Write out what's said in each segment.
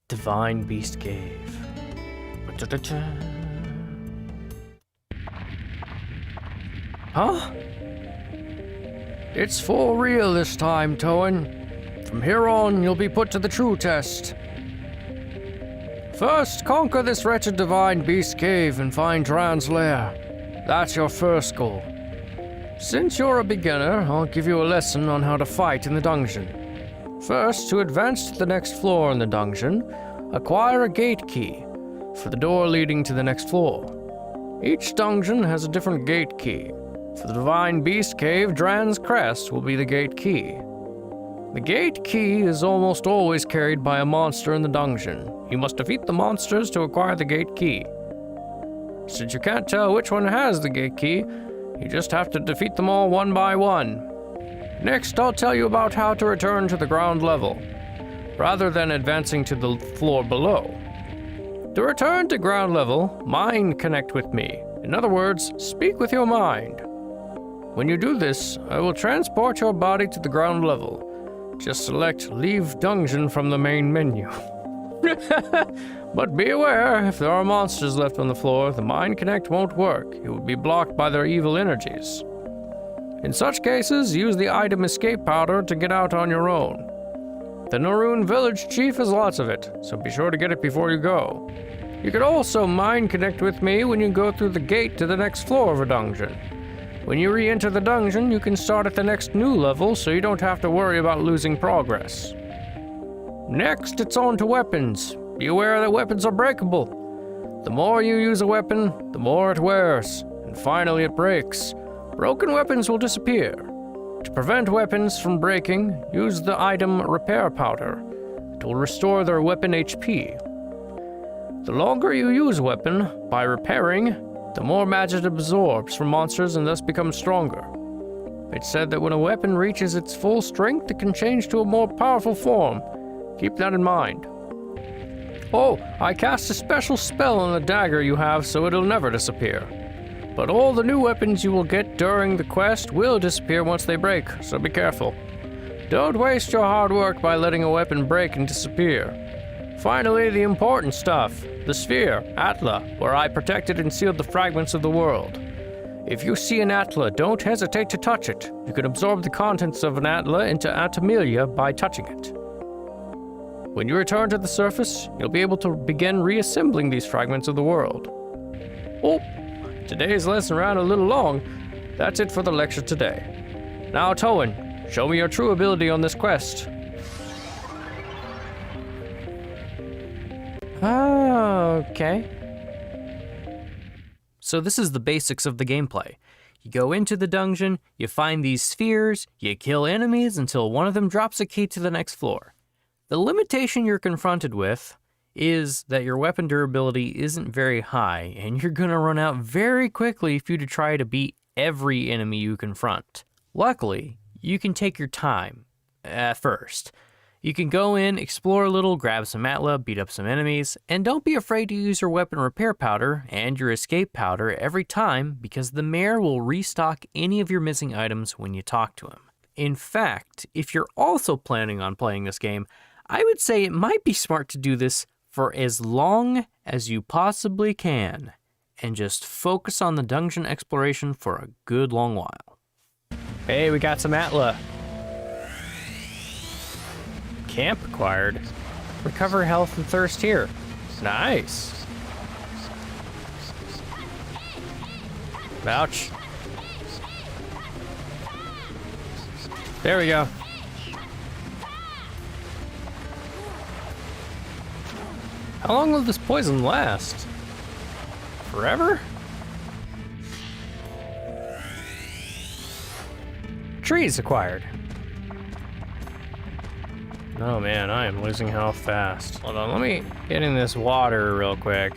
Divine Beast Cave. Huh? It's for real this time, Toan. From here on, you'll be put to the true test. First, conquer this wretched Divine Beast Cave and find Dran's lair. That's your first goal. Since you're a beginner, I'll give you a lesson on how to fight in the dungeon. First, to advance to the next floor in the dungeon, acquire a gate key for the door leading to the next floor. Each dungeon has a different gate key. For the Divine Beast Cave, Dran's Crest will be the gate key. The gate key is almost always carried by a monster in the dungeon. You must defeat the monsters to acquire the gate key. Since you can't tell which one has the gate key, you just have to defeat them all one by one. Next, I'll tell you about how to return to the ground level, rather than advancing to the floor below. To return to ground level, mind connect with me. In other words, speak with your mind. When you do this, I will transport your body to the ground level. Just select Leave Dungeon from the main menu. But be aware, if there are monsters left on the floor, the Mind Connect won't work. It will be blocked by their evil energies. In such cases, use the item Escape Powder to get out on your own. The Naroon Village Chief has lots of it, so be sure to get it before you go. You can also Mind Connect with me when you go through the gate to the next floor of a dungeon. When you re-enter the dungeon, you can start at the next new level, so you don't have to worry about losing progress. Next, it's on to weapons. Be aware that weapons are breakable. The more you use a weapon, the more it wears, and finally it breaks. Broken weapons will disappear. To prevent weapons from breaking, use the item Repair Powder. It will restore their weapon HP. The longer you use a weapon, by repairing, the more magic it absorbs from monsters and thus becomes stronger. It's said that when a weapon reaches its full strength, it can change to a more powerful form. Keep that in mind. Oh, I cast a special spell on the dagger you have so it'll never disappear. But all the new weapons you will get during the quest will disappear once they break, so be careful. Don't waste your hard work by letting a weapon break and disappear. Finally, the important stuff, the sphere, Atla, where I protected and sealed the fragments of the world. If you see an Atla, don't hesitate to touch it. You can absorb the contents of an Atla into Atomelia by touching it. When you return to the surface, you'll be able to begin reassembling these fragments of the world. Oh, today's lesson ran a little long. That's it for the lecture today. Now, Toan, show me your true ability on this quest. Okay. So this is the basics of the gameplay. You go into the dungeon, you find these spheres, you kill enemies until one of them drops a key to the next floor. The limitation you're confronted with is that your weapon durability isn't very high, and you're gonna run out very quickly if you try to beat every enemy you confront. Luckily, you can take your time at first. You can go in, explore a little, grab some Atla, beat up some enemies, and don't be afraid to use your weapon repair powder and your escape powder every time because the mayor will restock any of your missing items when you talk to him. In fact, if you're also planning on playing this game, I would say it might be smart to do this for as long as you possibly can and just focus on the dungeon exploration for a good long while. Hey, we got some Atla. Camp acquired. Recover health and thirst here. Nice. Ouch. There we go. How long will this poison last? Forever? Trees acquired. Oh man, I am losing health fast. Hold on, let me get in this water real quick.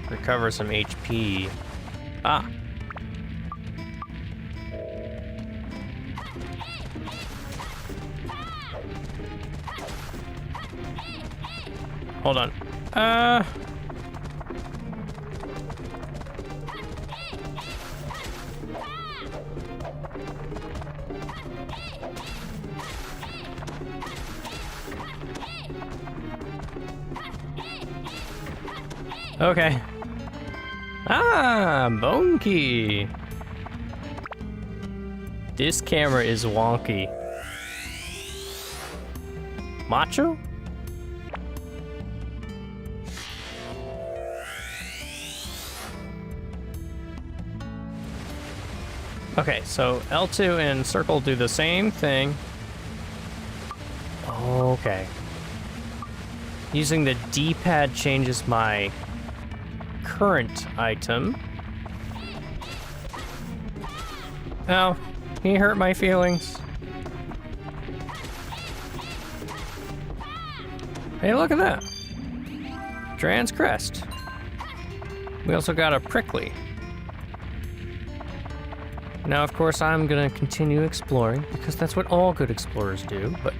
Recover some HP. Ah. Hold on. Okay. Ah, bone key. This camera is wonky. Macho? Okay, so L2 and circle do the same thing. Okay. Using the D-pad changes my current item. Oh, he hurt my feelings. Hey, look at that. Trans crest. We also got a prickly. Now, of course, I'm gonna continue exploring, because that's what all good explorers do, but...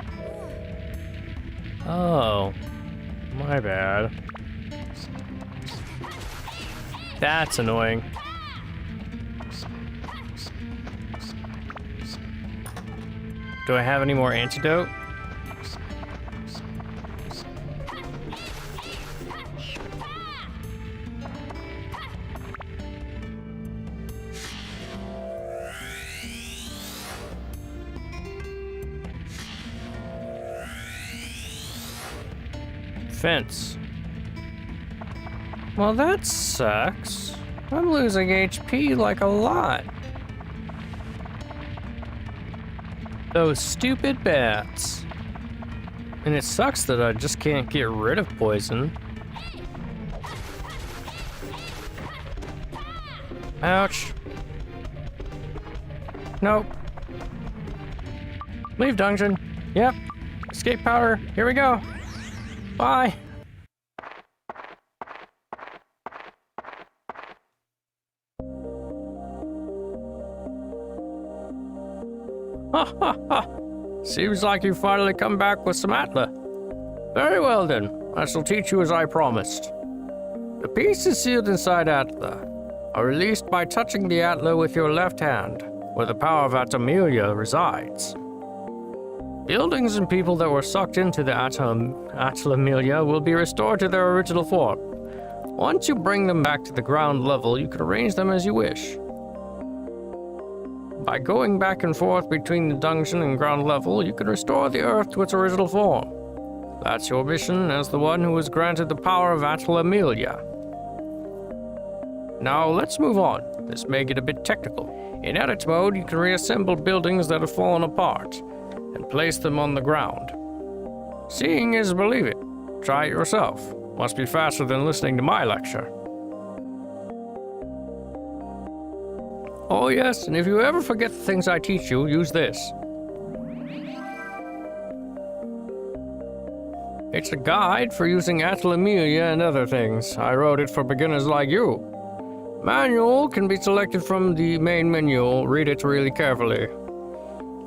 Oh. My bad. That's annoying. Do I have any more antidote? Fence. Well, that sucks. I'm losing HP like a lot. Those stupid bats. And it sucks that I just can't get rid of poison. Ouch. Nope. Leave dungeon. Yep. Escape powder. Here we go. Bye. Ha ha ha! Seems like you finally come back with some Atla. Very well then, I shall teach you as I promised. The pieces sealed inside Atla are released by touching the Atla with your left hand, where the power of Atamelia resides. Buildings and people that were sucked into the Atlamelia will be restored to their original form. Once you bring them back to the ground level, you can arrange them as you wish. By going back and forth between the dungeon and ground level, you can restore the Earth to its original form. That's your mission as the one who was granted the power of Atlamelia. Now let's move on. This may get a bit technical. In edit mode, you can reassemble buildings that have fallen apart and place them on the ground. Seeing is believing. Try it yourself. Must be faster than listening to my lecture. Oh yes, and if you ever forget the things I teach you, use this. It's a guide for using Atlamelia and other things. I wrote it for beginners like you. Manual can be selected from the main menu. Read it really carefully.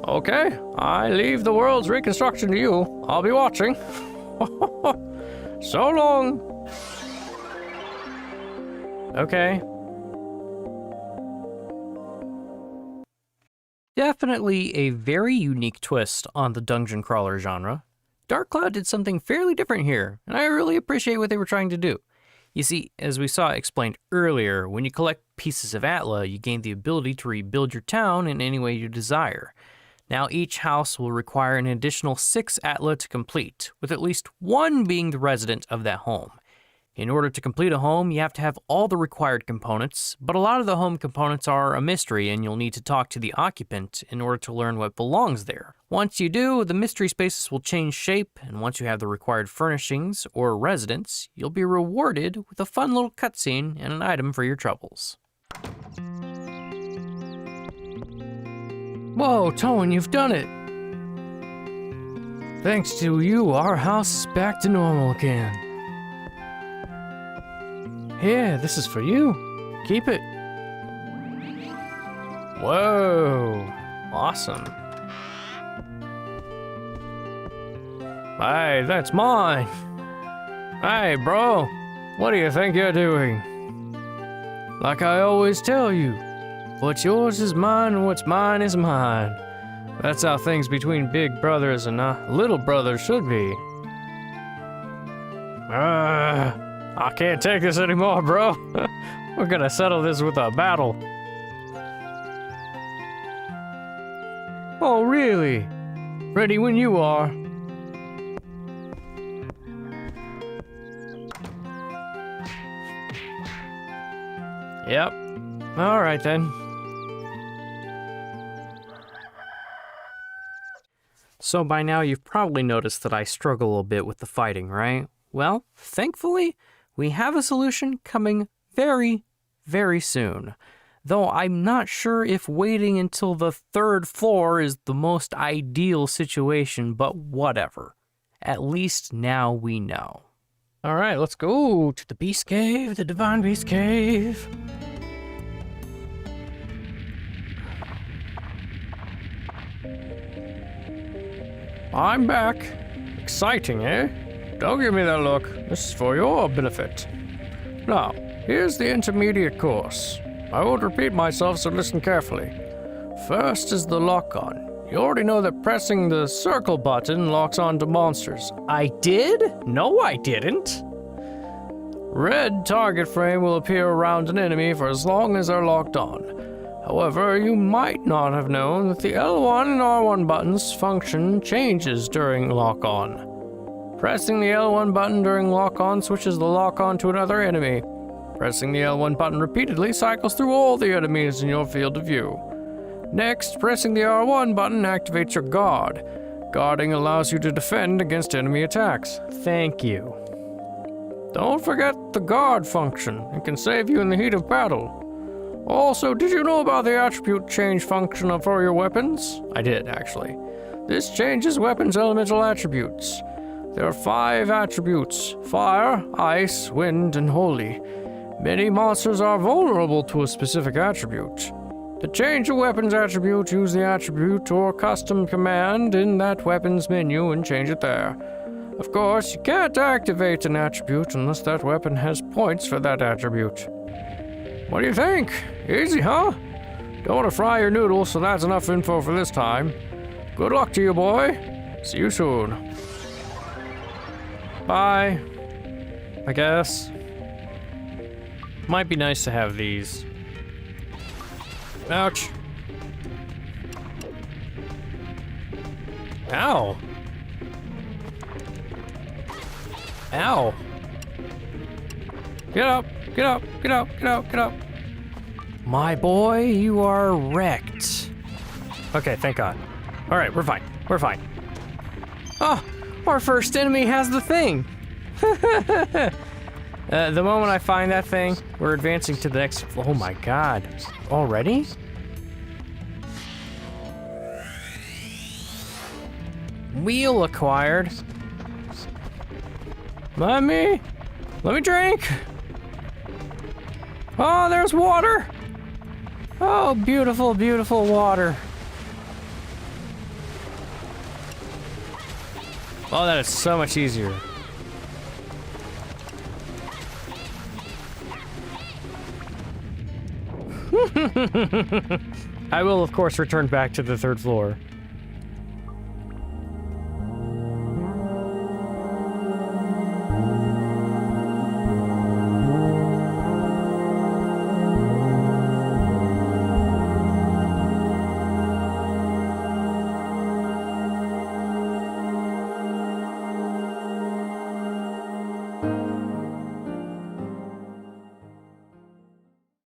Okay, I leave the world's reconstruction to you. I'll be watching. So long. Okay. Definitely a very unique twist on the dungeon crawler genre. Dark Cloud did something fairly different here, and I really appreciate what they were trying to do. You see, as we saw explained earlier, when you collect pieces of Atla, you gain the ability to rebuild your town in any way you desire. Now each house will require an additional 6 Atla to complete, with at least 1 being the resident of that home. In order to complete a home, you have to have all the required components, but a lot of the home components are a mystery and you'll need to talk to the occupant in order to learn what belongs there. Once you do, the mystery spaces will change shape, and once you have the required furnishings or residence, you'll be rewarded with a fun little cutscene and an item for your troubles. Whoa, Tone, you've done it! Thanks to you, our house is back to normal again. Here, this is for you. Keep it. Whoa, awesome. Hey, that's mine. Hey, bro, what do you think you're doing? Like I always tell you, what's yours is mine and what's mine is mine. That's how things between big brothers and little brothers should be. I can't take this anymore, bro. We're gonna settle this with a battle. Oh, really? Ready when you are. Yep. All right then. So by now you've probably noticed that I struggle a bit with the fighting, right? Well, thankfully, we have a solution coming very, very soon. Though I'm not sure if waiting until the 3rd floor is the most ideal situation, but whatever. At least now we know. All right, let's go to the Beast Cave, the Divine Beast Cave. I'm back. Exciting, eh? Don't give me that look. This is for your benefit. Now, here's the intermediate course. I won't repeat myself, so listen carefully. First is the lock-on. You already know that pressing the circle button locks onto monsters. I did? No, I didn't. Red target frame will appear around an enemy for as long as they're locked on. However, you might not have known that the L1 and R1 buttons' function changes during lock-on. Pressing the L1 button during lock-on switches the lock-on to another enemy. Pressing the L1 button repeatedly cycles through all the enemies in your field of view. Next, pressing the R1 button activates your guard. Guarding allows you to defend against enemy attacks. Thank you. Don't forget the guard function. It can save you in the heat of battle. Also, did you know about the attribute change function for your weapons? I did, actually. This changes weapons' elemental attributes. There are 5 attributes: fire, ice, wind, and holy. Many monsters are vulnerable to a specific attribute. To change a weapon's attribute, use the attribute or custom command in that weapon's menu and change it there. Of course, you can't activate an attribute unless that weapon has points for that attribute. What do you think? Easy, huh? Don't want to fry your noodles, so that's enough info for this time. Good luck to you, boy. See you soon. Bye. I guess. Might be nice to have these. Ouch. Ow. Ow. Get up, get up, get up, get up, get up. My boy, you are wrecked. Okay, thank God. All right, we're fine, we're fine. Oh, our first enemy has the thing. The moment I find that thing, we're advancing to the next. Oh my God, already? Wheel acquired. Let me drink. Oh, there's water. Oh, beautiful, beautiful water. Oh, that is so much easier. I will, of course, return back to the 3rd floor.